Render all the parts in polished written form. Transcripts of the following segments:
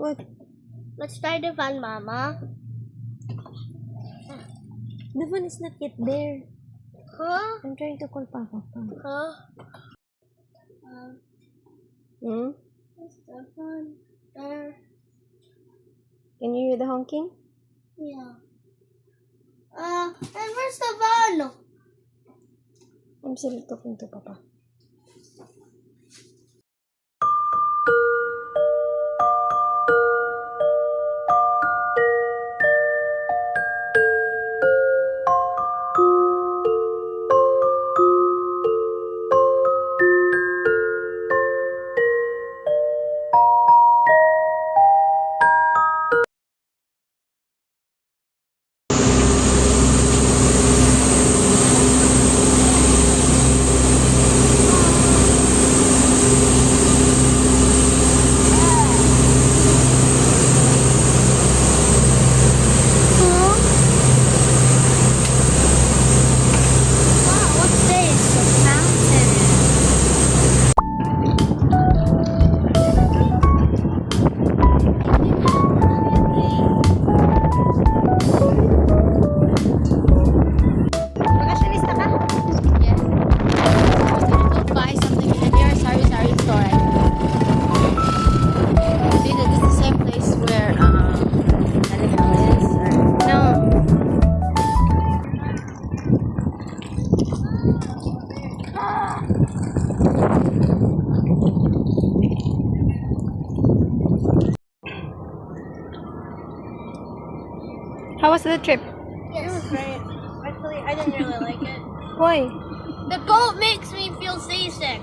What? Let's try the van, Mama. The van is not yet there. Huh? I'm trying to call Papa. Huh? Hmm? Where's the van? There. Can you hear the honking? Yeah. And where's the van? I'm still talking to Papa. What's this? A fountain. Magasyonista ka? Yes. I'm gonna go buy something in their sari store. See that this is the same place where Alejandro is? Or... No. How was the trip? It was great. Actually, I didn't really like it. Why? The boat makes me feel seasick.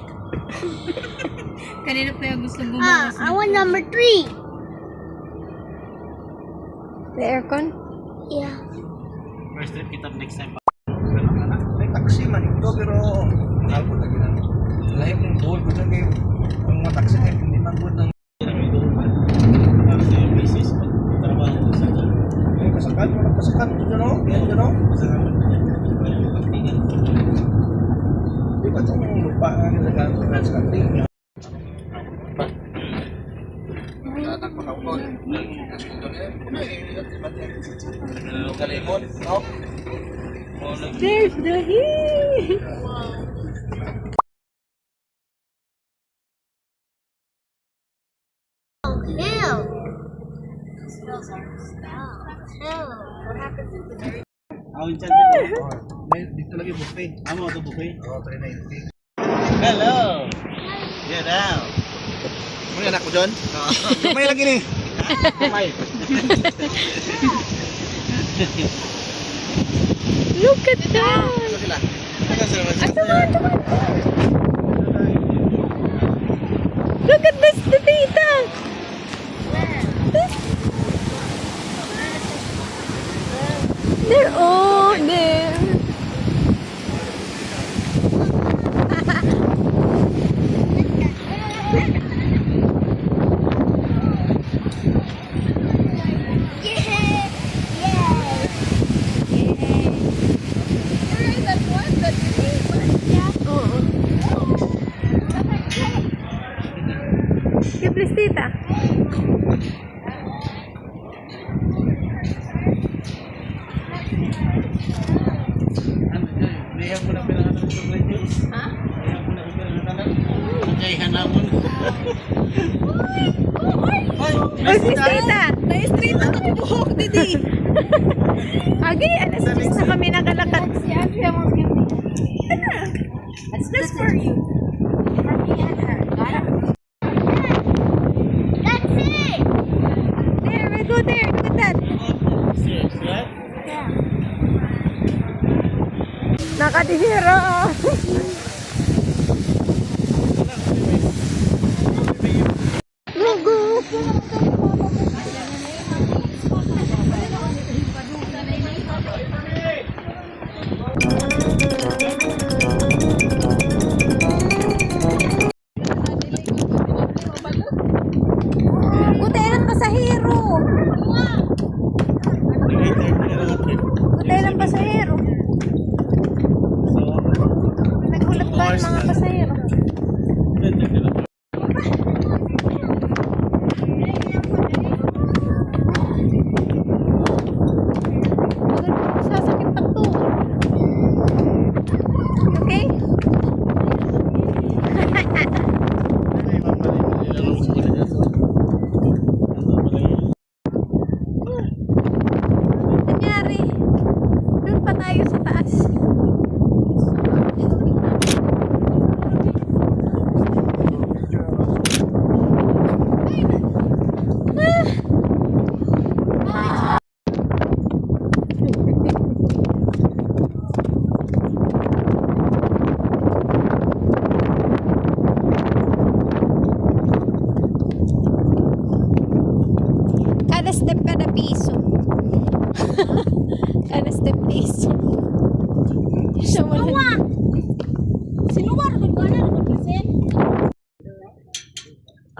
Kanina pa yung gusto I want number 3. The aircon? Yeah. First trip kita next time. May taxi man ito pero nalpo lagi na. Lahi mong buhol ko dyan kayo. Ang mga taxi kayo hindi man buhol ng Kasi yung basis pag trabaho sa kasakan. Walang kasakan ito dyan o. Yan dyan o. Di ba itong lupa nga nilagyan ko na sa kanting? Nagpakaupon. Kasi ito niya. Kalimon. No? There's the heat! Oh, hell. Hell. What happens if the very Ako yung chan dito. Dito lagi buffet. Amo ito buffet. Oo, 390. Hello! Get out! Mga anak ko dyan? May lagi ni. Kamay! Look at that! Ito sila. Ito sila. Look at this, the tita! They're all there. Yeah, please, tita. Lihat mo na pinangalan ng chocolate juice? Ha? Lihat mo na pinangalan? Kaya hanapon. Oh, si tita! Na-street na kami buhok, didi! Agi, alas 10 na kami nakalakad. Si Andrea won't give me that. That's for you. For me and her. Got it? That's it! There, we go there. Look at that. Serious, right? Nakadihira. Kutelan pasahero. Kutelan pasahero. Nagulat pa yung mga pasahero.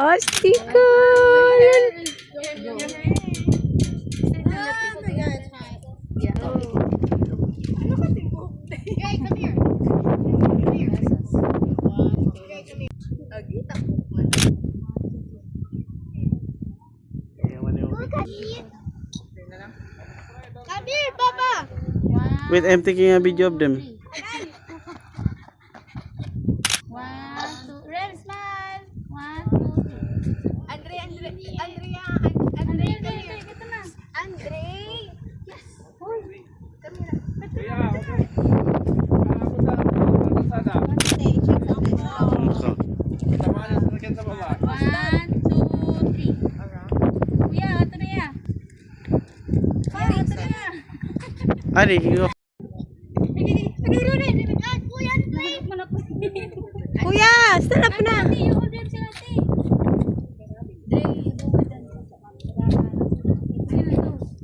Astikal! Come here, Papa. Wait, I'm taking a video of them. Red smile. 1, 2, 3. Andrea, come here. Ito na. Andre. So, 1, 2, 3. Kuya, ito na ya. Kuya, ito na ya. Ari, go. Kuya, stand up na.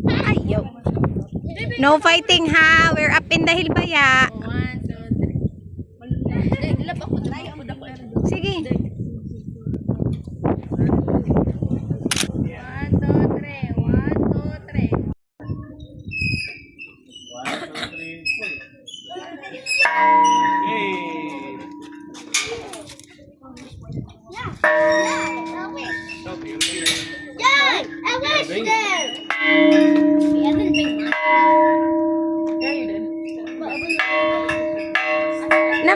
Ayaw. No fighting ha. We're up in the hill baya. 1, 2, 3. Lap ako. Sige. 1, 2, 3. 1, 2, 3. Yay! I wish there. Na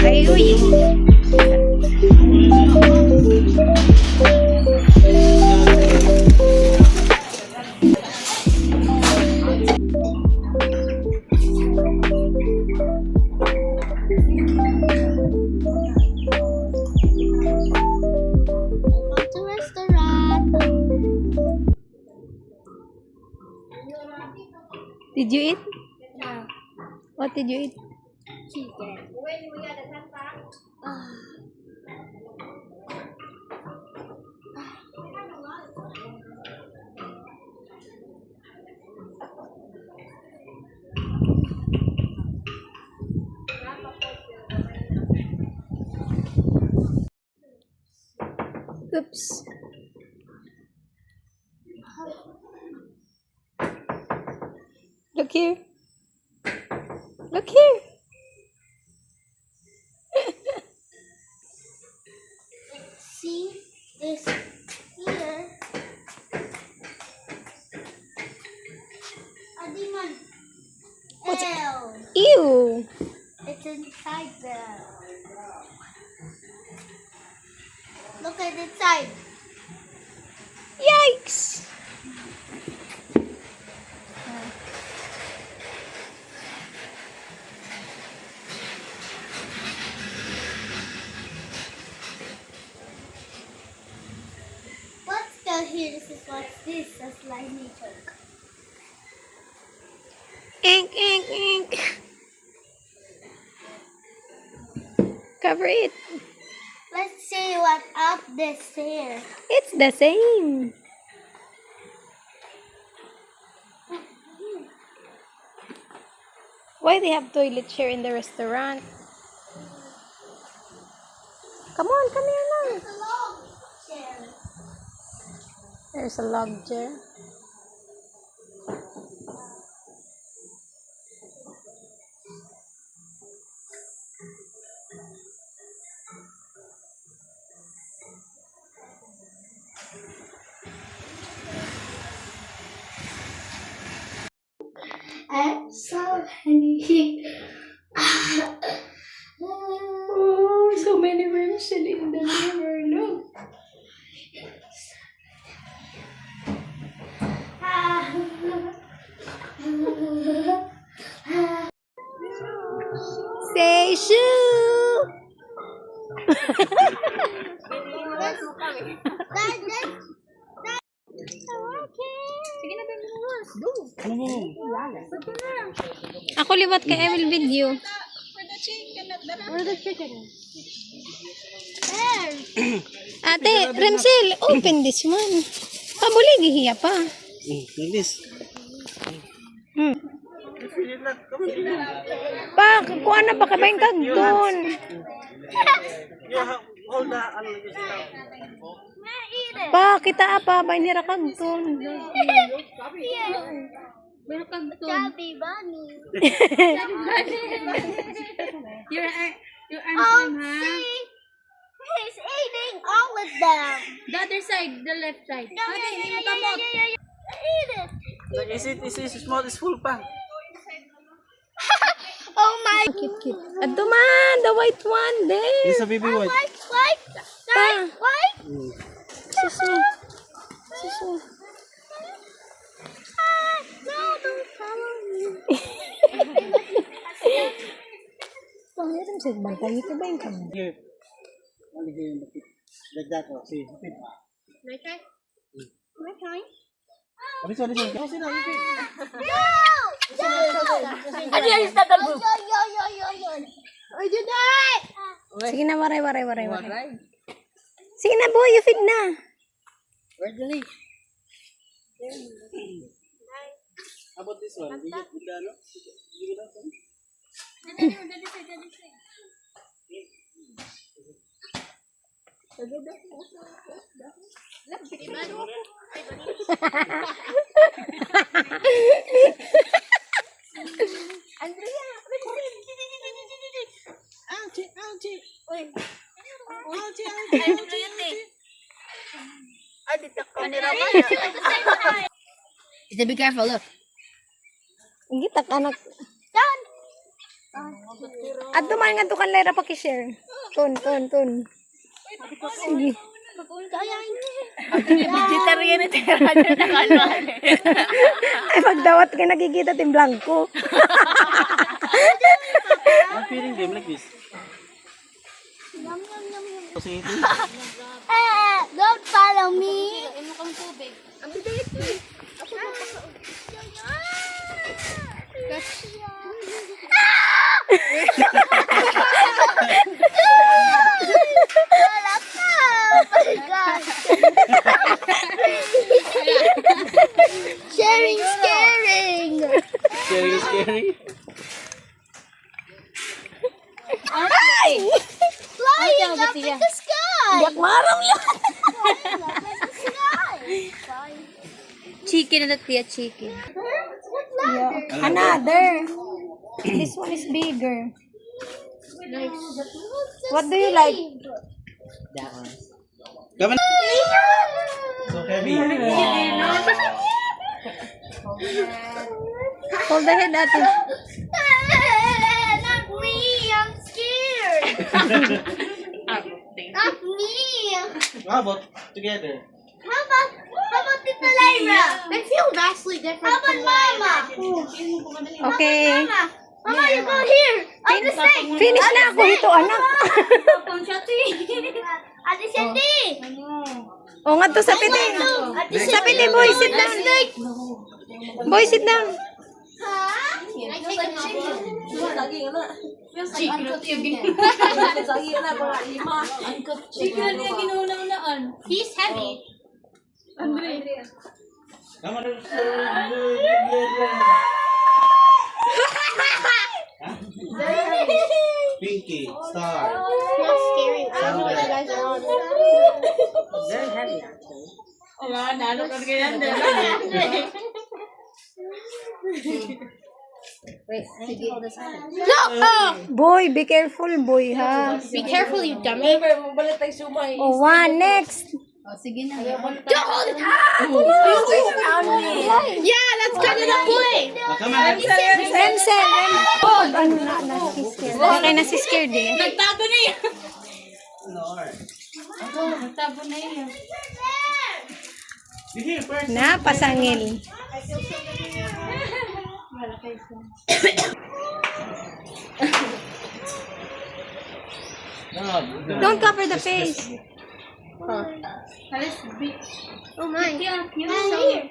ay, uy. To restaurant. Did you eat? What did you eat? Chicken. Oops. Look here. Look here. See this here. A demon. Ew. Ew. It's inside there. Look at the side. Yikes. What's the here? This is what's this? A slimy choke. Ink, ink, ink. Cover it. Let's see what up this here. It's the same. Why they have toilets here in the restaurant? Come on, come here now. It's a long chair. There's a log chair. I'm so many. Oh, so many worms in the mirror. Look. Ano mo? Ako liwat kay I will video. Where the chicken is? There. Ate, Remsel, open this one. Pabuli, gihiya pa. This. Pa, kuha na ba kabayang kag doon? Hold the, ano lagi sila? Eat it. Pa, kita pa, bay nira kag doon. Chubby bunny. Your arms Oh, from her. see? He's eating all of them. The other side, the left side. Eat it. Like, is it small, is full pa? Oh my. Cute. Adto man, the white one there. This a baby white. White. Susu. Susu. No, don't follow me. Pangit ang sig bantay ito ba yung kanya? Here. Only here, like that, oh. See. My turn. My turn. This one. Kasi na, ipit. Ano yan? Stop the move. I did that. Sige na, waray. Sige na, boy, you feed na. How about this one? Bigyan, ano? Bigyan natin. Just be careful, look. Gitak anak. Adto man nga kan lera pa ki-share. Ton. Sige. Vegetarian na tira na nakalwan. Ay, pagdawat ka nakikita tim blanco. I'm feeding them like this. Kasi ito. Don't follow me. Sharing, scaring. Scary. Flying up in the sky. Yak maram yan. Flying up in the sky. Chicken na tiya chicken. Another. This one is bigger. What do you like? Come on. So heavy. Hold the head, ate. Not me. I'm scared. Not me. How about together? How about Tita Lyra? I feel vastly different. How about Mama? Okay. Mama, you go here. On the side. Finish na ako ito, anak. Ate Sandy. O nga to, sa piti. Sa piti, boy, sit down. Boy, sit down. Huh? I take a chicken. Chicken niya ginuuna-unaan. He's heavy. Come on. Pinky, star. Not scary. I don't know what you guys are on. Very heavy. Wala, nalo ka ganyan. Wait, sige. Boy, be careful, boy, ha? Be careful, you dummy. O, one, next. Oh, sige na. Yeah, let's cut it up, boy. Come on. Remsel. Oh, ano na, nasi-scared. Okay, nasi-scared eh. Nagtago na yan. Lord. Nagtago na yan. Be here first. Napasangil. No. Don't cover the face. Oh my.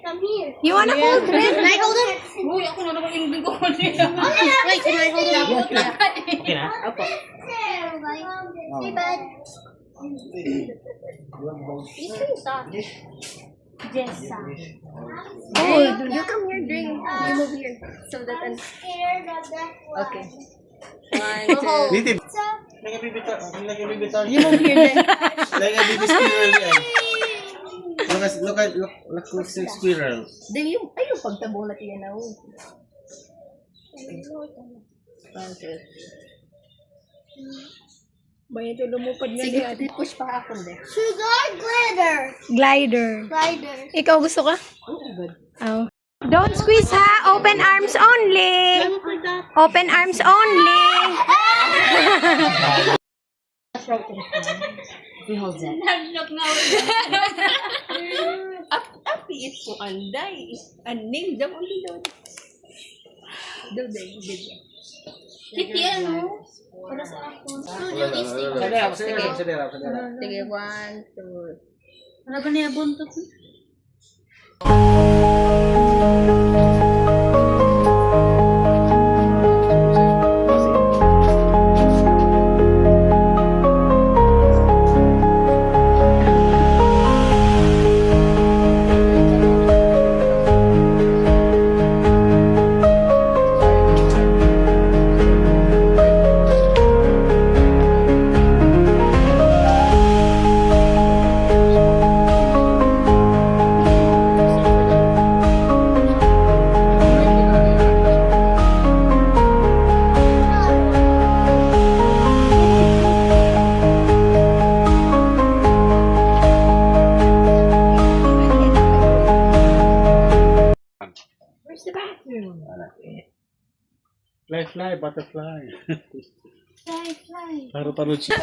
Come here. You wanna hold him? Can I hold him? Uy, ako na naman yung ko niya. Wait, can I hold him? Okay na? Opo. Hey, bud. He's pretty soft. Jessa. Oh, you come here, drink. You move here. So that I'm scared of that one. Okay. Dito. Nagabibitaw. you move here then. Nagabibitaw squirrel yan. Look at squirrel. Then yung, ay yung pagtabong natin yan na. Okay. Bayan ito lumupad nga Sige, di push pa ako din. Sugar glitter. Glider. Glider. Ikaw gusto ka? Oh, good. Oh. Don't squeeze ha. Open arms only. Open arms only. We hold that. Apiit ko anday. Aning, daw ulit daw. Daw. Kiti ano? Para sa ako. Sige, 1, 2. Ano ba niya buntot? Where's the bathroom? Fly, butterfly. Fly. Paru-paru chick.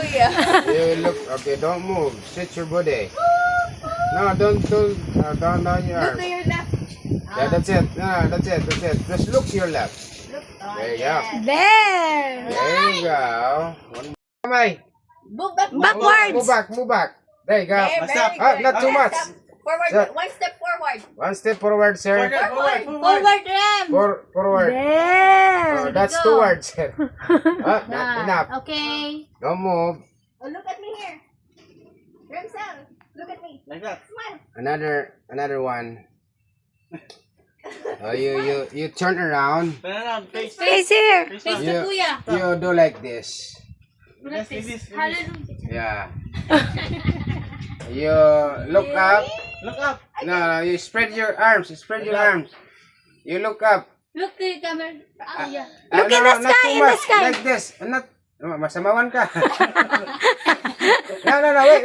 You look, okay, don't move. Stretch your body. No, don't down your arms. your left. Yeah, that's it. No, that's it. Just look to your left. There you go. There. There you go. One more. Move back. Backwards. Move back. There you go. Very Ah, good. not too much. Forward. Sir. 1 step forward. One step forward, sir. Forward, Rem. Forward. There. Oh, that's go. towards. Not enough. Okay. Don't move. Oh, look at me here. Rem Sam, look at me. Like that. Smile. Another one. Oh, you turn around. Face. Face here. Face to You, Kuya. you do like this. Look at Yes, this. it is. Hallelujah. Yeah. You look up. Look up. No, you spread your arms. You look up. Look to the camera. Oh, yeah. Look in the not sky, too in the much. sky. Like this. Not, masamawan ka. No, wait.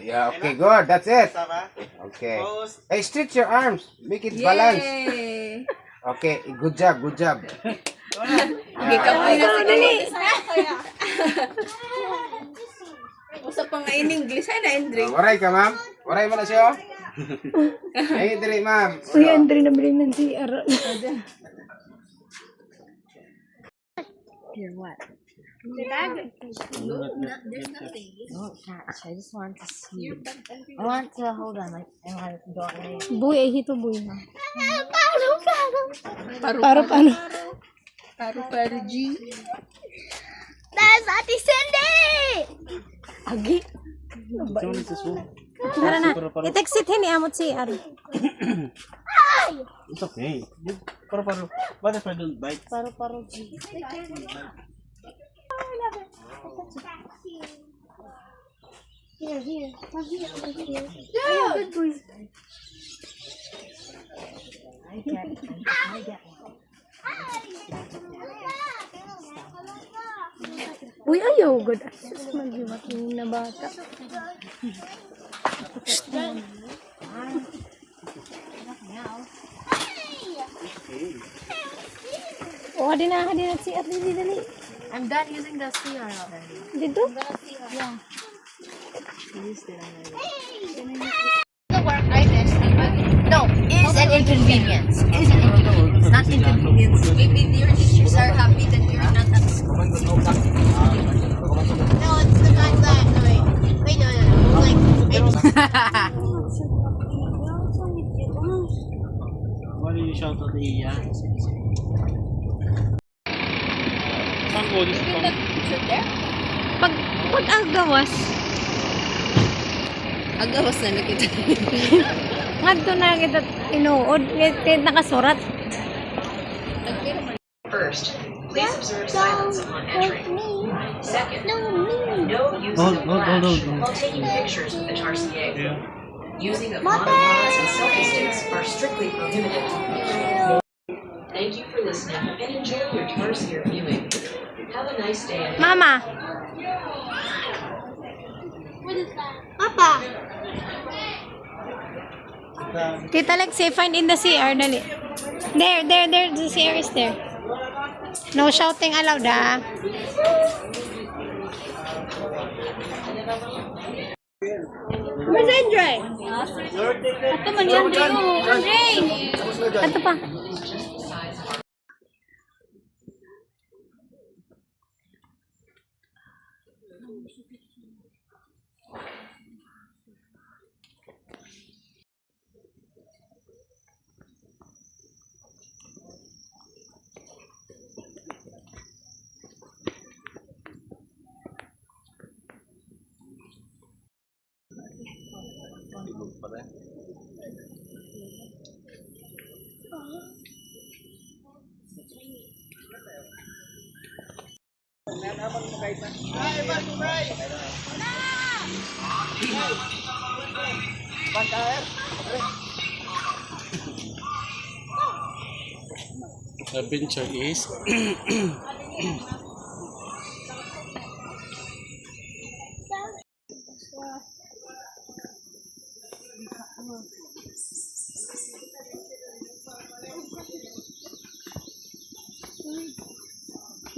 Yeah, okay, good. That's it. Tama. Okay. Pose. Hey, stretch your arms. Make it balance. Yay. Okay, good job. Okay, kapoy na sa Dali. Usap pa nga in English. Ay na, Andre. Waray ka, ma'am. Waray mo na siya. Hey, dali, ma'am. Uy, Andre na bilhin ng CR. Here, what? No, There's nothing. No, gosh, I just want to see. I want to hold on, like I want to go away. Buy, ay hito buy. Paru. Paru, G. That's Ate Cindy! Agi. Tara na. I-text it ni amot CR. It's okay. Paru-paru. Butterfly don't bite. Paru G. Here. Come here. Yeah, good boy. I get one. Uy, ayaw, good. Asus, mag-iwat yung na bata. Oh, hadi na si At dali. I'm done using the CR already. Dito? Yeah. I used it already. The work I test. No, it's an inconvenience. It's an inconvenience. Not inconvenience. Maybe your teachers are happy that you're not at school. shout out to Iya. Mango, this is Pag agawas. Agawas na nakita. Ngadto na kita tinuod. Kahit nakasurat. First, please observe silence upon entry. Second, no use Hold, of hold, flash hold, hold. while taking pictures with the Tarsier. Yeah. Using of monopods and selfie sticks are strictly prohibited. Thank you for listening and enjoy your Tarsier viewing. Have a nice day ahead. Mama. What is that? Papa. Tita Lexi, find in the CR. Dali. There. The CR is there. No shouting allowed, ah. Where's Andre? Ito man yan, Andre. Ito pa. Adventure is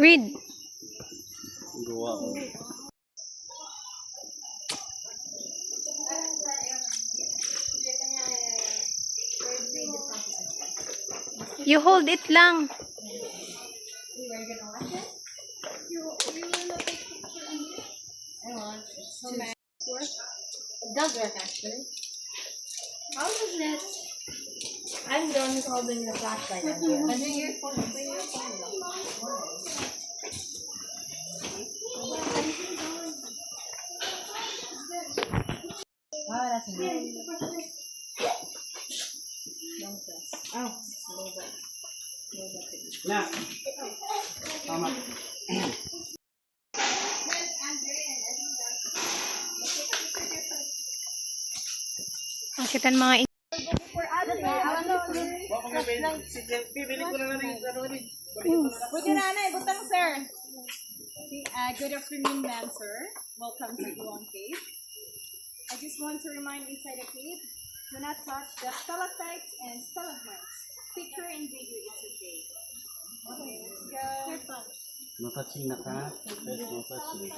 Read. gawa ko. You hold it lang. It does work actually. How does it? I'm the one who's holding the flashlight. Under your phone. Under your phone. Oh, that's nice. Long press. Oh, slow back. Na. Tama. Ang kitan mga Bibili ko na rin. Good afternoon, ma'am, sir. Welcome to Iwang Cave. I just want to remind inside the cave, do not touch the stalactites and stalagmites. Picture and video is okay. Okay, let's go. Matouching na ka. Yes, matouching.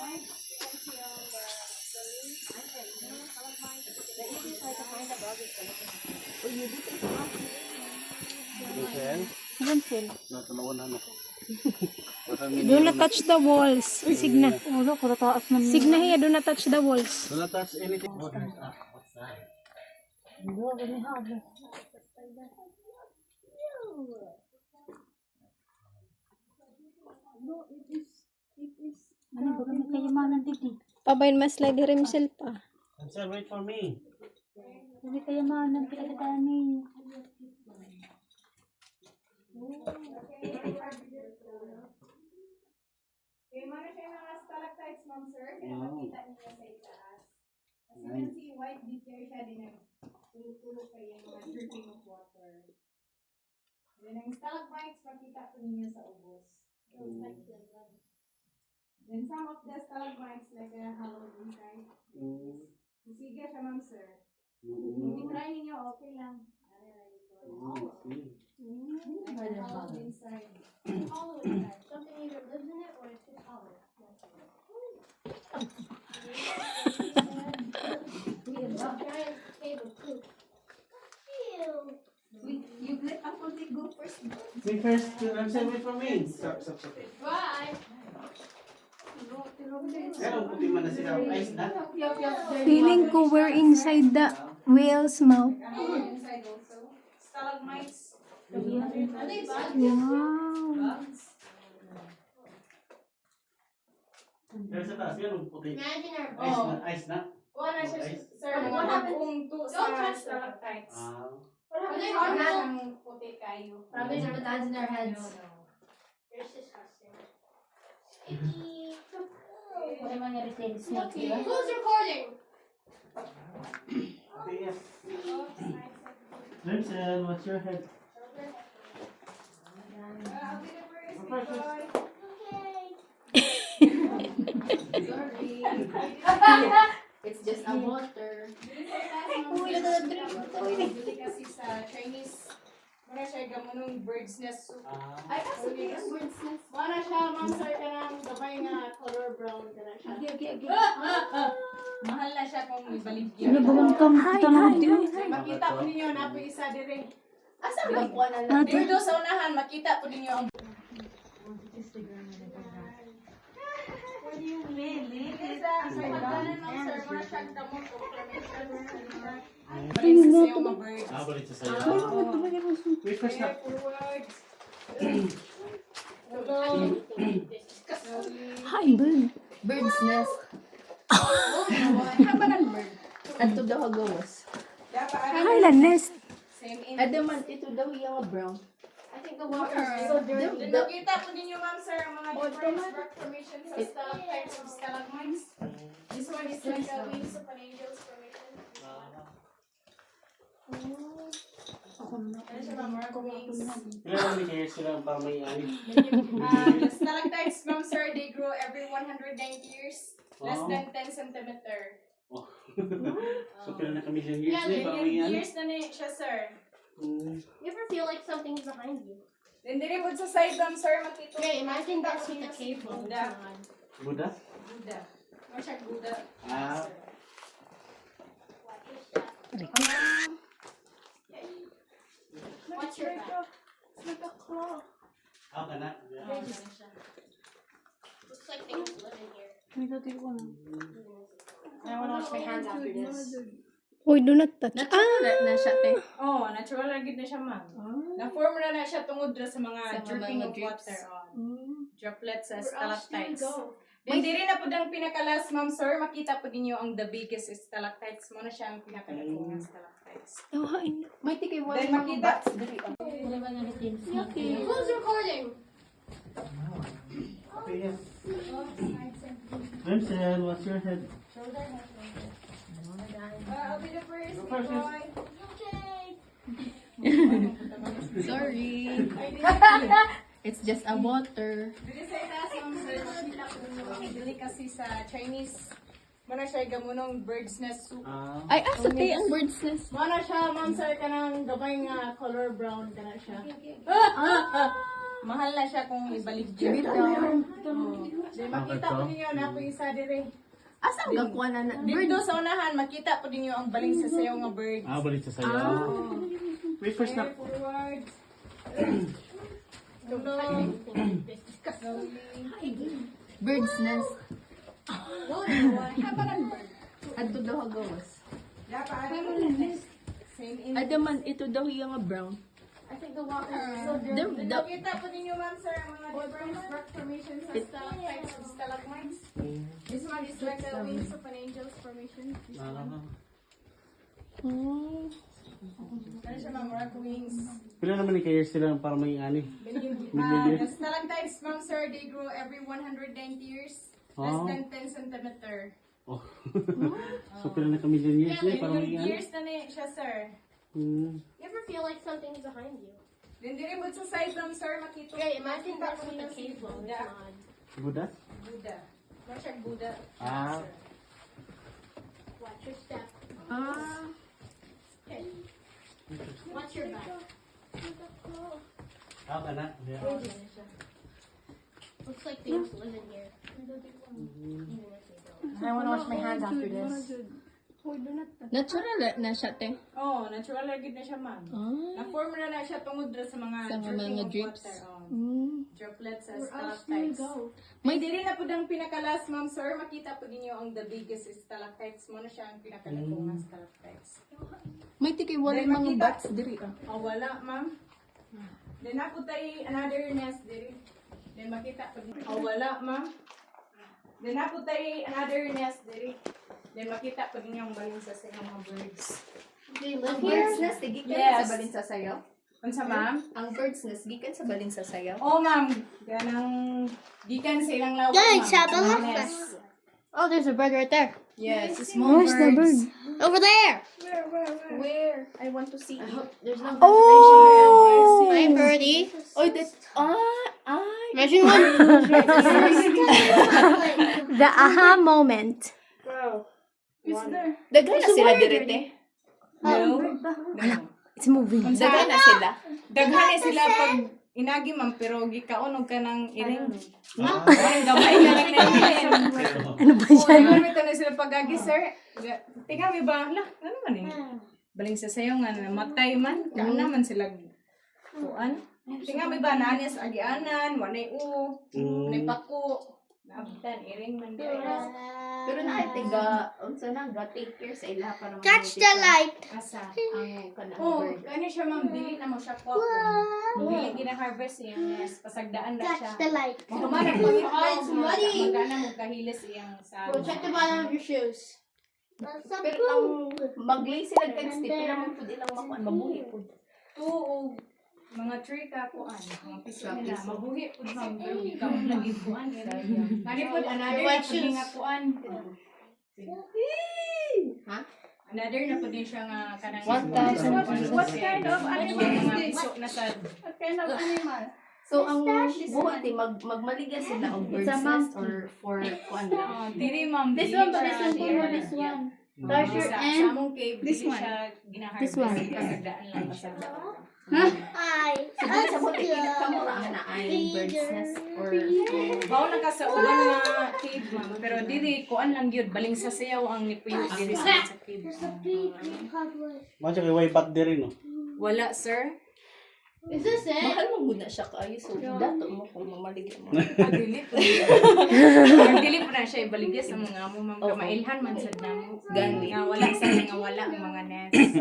Okay. Natanawan na. Do not touch the walls. Signa. Signa hiya, do not touch the walls. Do not touch anything. Pabayin mas slide rin Michelle pa. Sir, wait for me. Okay, mana siya yung mga stalactites, ma'am, sir. Kaya makita niyo sa itaas. As you can see, white detail siya din nagtulog kayo yung mga dripping of water. Then, ang stalagmites, makita po ninyo sa ubos. Then, some of the stalagmites, like a hollow inside. Masiga siya, ma'am, sir. Kung i-try ninyo, okay lang. Like a hollow inside. Hollow inside. Something either lives in it or it's just hollow. Giant cave of poop. Ew. You let Uncle Dick go first. Wait first. Sir, wait for me. Stop. Bye! Pero puti man na sila. Ayos na. Feeling ko we're inside the whale's mouth. Inside also. Stalagmites. Pero sa taas yan, puti. Imagine our Ice na, ice na. Wala na siya, Ice. sir. What happened to sa stalactites? Ah. Wala siyang puti kayo. Probably never dads in our heads. You're disgusting. Wala man yung retain snakes, di ba? Who's recording? Puti yan. Remsen, what's your head? I'll be the first boy. It's just a water. Bili kasi sa Chinese, muna siya gamunong bird's nest soup. Ah. Ay, kasi bird's nest. Muna siya, ma'am sir, ka ng gabay nga color brown ka na siya. Mahal na siya kung ibaligyan. Ano ba ang tanong din? Makita po ninyo na po isa dire. Asa ba kuha na lang? Dito sa unahan, makita po ninyo ang balik sa sayo mga birds. Ah, balik sa sayo. Wait, first na. Forward. Hi, bird. Bird's nest. Haba ng bird. Adto daw hagawas. Highland nest. Same in. Adaman, ito daw yung brown. I think the water is so dirty. Nakita po ninyo ma'am sir ang mga different rock formations sa stalactites and stalagmites. This one is like a wings of an angel's formation. Ano siya ma'am, rock wings. Ilan naman ni Kaya sila ang pamayan? The stalactites ma'am sir, they grow every 190 years. Less than 10 centimeter. So, pila na kami yung years Yeah, na Million pamayan? years na na siya sir. You ever feel like something's behind you? Then diri po sa side ma'am sir, makita. Okay, imagine that's with the cable. Buddha. Buddha? Buddha. Ano siya Buddha? Ah. What's your back? Ah, kana? Looks like things live in here. I wanna wash my hands after this. Uy, do not touch. Natural na siya, te. Oh, natural lang gid na siya ma'am. Na-form na siya tungod ra sa mga Sa dripping mga of drips. water. Droplets sa Where else do you stalactites. go? Then diri na po ang pinakalas ma'am sir, makita po ninyo ang the biggest stalactites. Mo na siya ang pinakadakong stalactites. May tikay wala Then yung mga makita bats. Dali. Wala man yung retain snakes. Who's recording? Remsen, what's your head? I'll be the first boy. Sorry. It's just a water. Dili sa itaas ma'am sir, makita po ninyo. Dili kasi sa Chinese. Mo na siya gamunong bird's nest soup. Ah. Ay, asa te ang bird's nest? Mo na siya ma'am sir kanang gabay nga color brown kana siya. Mahal na siya kung ibaligyan. Then makita po ninyo na po isa dire. Asa ang gakuha na na? Dito sa unahan, makita po ninyo ang baling sa sayo nga bird. Ah, balik sa sayo. Wait, first na. Forward. Bird's nest. Haba ng bird. Adto daw hagawas. Same in. Adaman, ito daw yung brown. I think the water is so dirty. Nakita po ninyo ma'am sir ang mga different rock formations sa stalactites and stalagmites. This one is like the wings of an angel's formation. Ano siya ma'am, rock wings. Pila naman ni Kaya sila ang pamayan? The stalactites ma'am sir, they grow every 190 years. Less Oh. than 10 centimeter. Oh. So, pila na kami yung years na Million pamayan? years na na siya sir. You ever feel like something's behind you? Then diri mo sa side ma'am sir, makita. Okay, imagine that's with the cable. Buddha. Buddha? Buddha. Ano siya Buddha? Ah. Watch your step. Watch your back. Ah, kana? Yeah. Looks like things live in here. I wanna wash my hands after this. Natural na siya, te. Oh, natural lagi na siya ma'am. Na-form na siya tungod ra sa mga Sa dripping mga of drips. water. Droplets sa stalactites. May Diri na po ang pinakalas ma'am sir, makita po ninyo ang the biggest stalactites. Mo na siya ang pinakadakong nga stalactites. may tikay wala Then yung mga makita- bats diri ah. Oh, wala ma'am. Then ako tayo another nest diri. Then makita pag wala ma'am. Then ako tayo another nest diri. Then makita pag inyong balin sa mga birds. Ang bird's nest, gikan Yes. sa balin sa sayo? Unsa ma'am? Ang bird's nest, gikan sa balin sa sayo? Oh ma'am, ganang gikan sa ilang lawak Guys, ma'am. have a look. Yes. Oh, there's a bird right there. Yes, small Where's the bird? Over there. Where? I want to see. There's no Oh! Hi, birdie. Oh, that's... Imagine one. The aha moment. Is there? Daghan na sila direte. No. It's moving. Daghan na sila. Daghan sila pag inagi ma'am pero gikaonog ka ng iring. Ang gamay na lang na iring. Ano ba Oh, yan? ano na sila pagagi sir? Tingnan mo ba? Hala, ano man eh? Baling sa sayo nga namatay man. Kaan naman sila kuan. Tingnan mo ba nani sa agianan, wanay wanay pako. Naabtan iring man di. Pero naitiga, unsa na, take care sa ila para Catch the light. Asa. ang kanang Oh, bird. kani siya ma'am, dili na mo siya po. Dili gina-harvest yung yes, pasagdaan na siya. Catch the light. Mahumanag po yung Oh, it's muddy. magana mo kahilis iyang sa. the bottom of your shoes. Pero ang mag-lay sila text, pero naman po ilang makuan, mabuhi po. Tuog mga tree ka kuan, mga piso nila mabuhi pud ma'am pero ikaw lagi kuan. Kani pud another na pud nga kuan. Ha? Another na pud din siya nga kanang 1,000. What kind of animal is this? Piso na sad. What kind of animal? So, ang buhat magmaligan sila og bird's nest or for kuan lang. Dili ma'am. This dili one, but siya this one, deer. this one. Sa Treasure sa and among cave, this dili one. siya gina-harvest. This one. Pasagdaan lang, pasagdaan. Hi. So, dun sa buti, kamo ra ang naay bird's nest or Bawo na ka sa uban nga cave ma'am, pero dili kuan lang gyud baling sa sayaw ang nipuyo diri sa cave. Masya kay way bat diri no. Wala sir. Is this it? mahal mo gud na siya kaayo. So, dato mo kung mamaligyan mo. Dili po. Dili po na siya ibaligya sa mga amo ma'am. Oo. Mailhan man sad namo. Gani. Nga wala sa nga wala ang mga nest.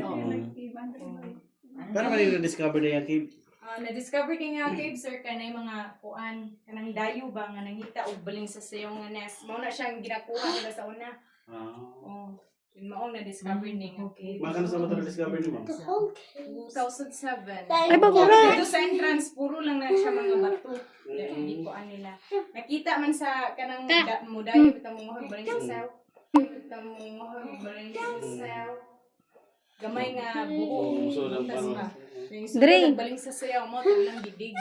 Pero kanina discover na yung cave. Na-discover din nga cave sir kanay mga kuan kanang dayo ba nga nangita og baling sa sayong nga nest. Mao na siyang ginakuha nila sa una. Oh. Yun mao na-discover din nga cave. Makano sa motor discover ni ma'am? 2007. Ay, bagura. Dito sa entrance, puro lang na siya mga bato. Hindi ko nila. Nakita man sa kanang mudayo, kita mo mahagbalik sa sayo. Kita mo mahagbalik sa sayo. Gamay nga buo. So lang Tas parang ba? Yung Dre. sulod baling sa sayaw mo, lang didig.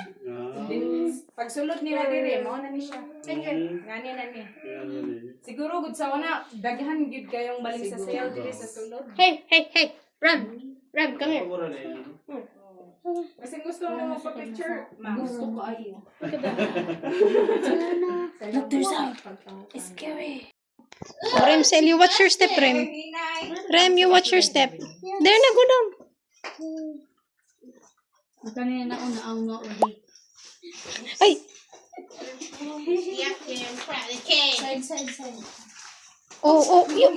Then, pagsulod nila dire, mao na ni siya. Ngani na ni. Siguro gud sa una, daghan gud kayong baling sa sayaw dire sa sulod. Hey, hey, hey. Rem. Rem, come here. Kasi gusto mo pa-picture, ma'am. Gusto ko ayo. Look, there's a... It's scary. Oh, Rem, Sel, you watch your step, Rem. Rem, you watch your step. There na, go down. Kanina na una ang no ulit. Ay! Side. Oh, you...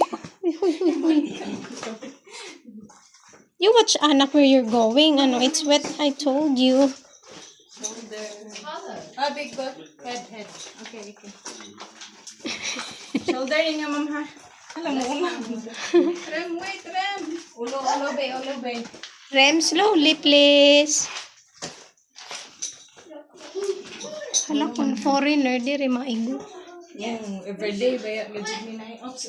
You watch, anak, where you're going. Ano, it's wet, I told you. Big book. Head. Okay. Shoulder yun nga, ma'am, ha? Alam mo, ma'am. Rem. Ulo, be. Rem, slowly, please. Hala, kung foreigner, di rin maigo. Yung everyday, ba, legit ni na yung oops.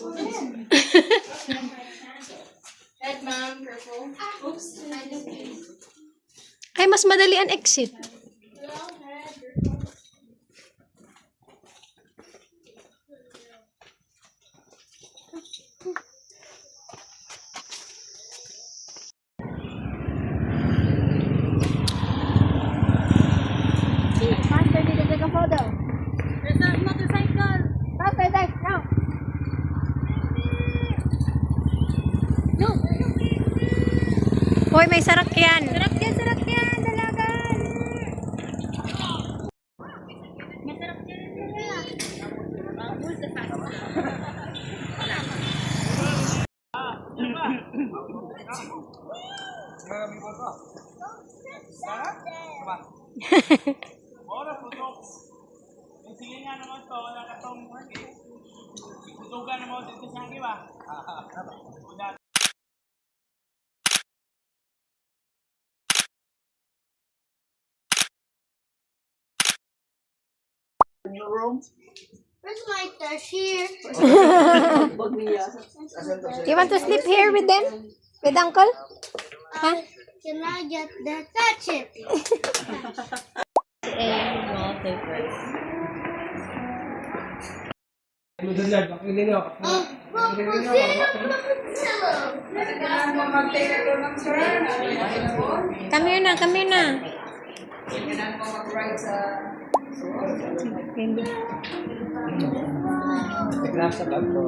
Head, ma'am. Careful. Oops. Ay, mas madali ang exit. Master, did you take a photo? There's a motorcycle. Stop right there. Now. No. Hoy, may sarakyan. Sarakyan. Dalagan. Who's the fastest? Ora, putok. Sige nga naman to, nakatong work eh. Putugan naman dito sa akin ba? Where's my cashier? You want to sleep here with them? With uncle? Huh? Can I get that? Touch it. Come here na, come here na. Nasa bag ko.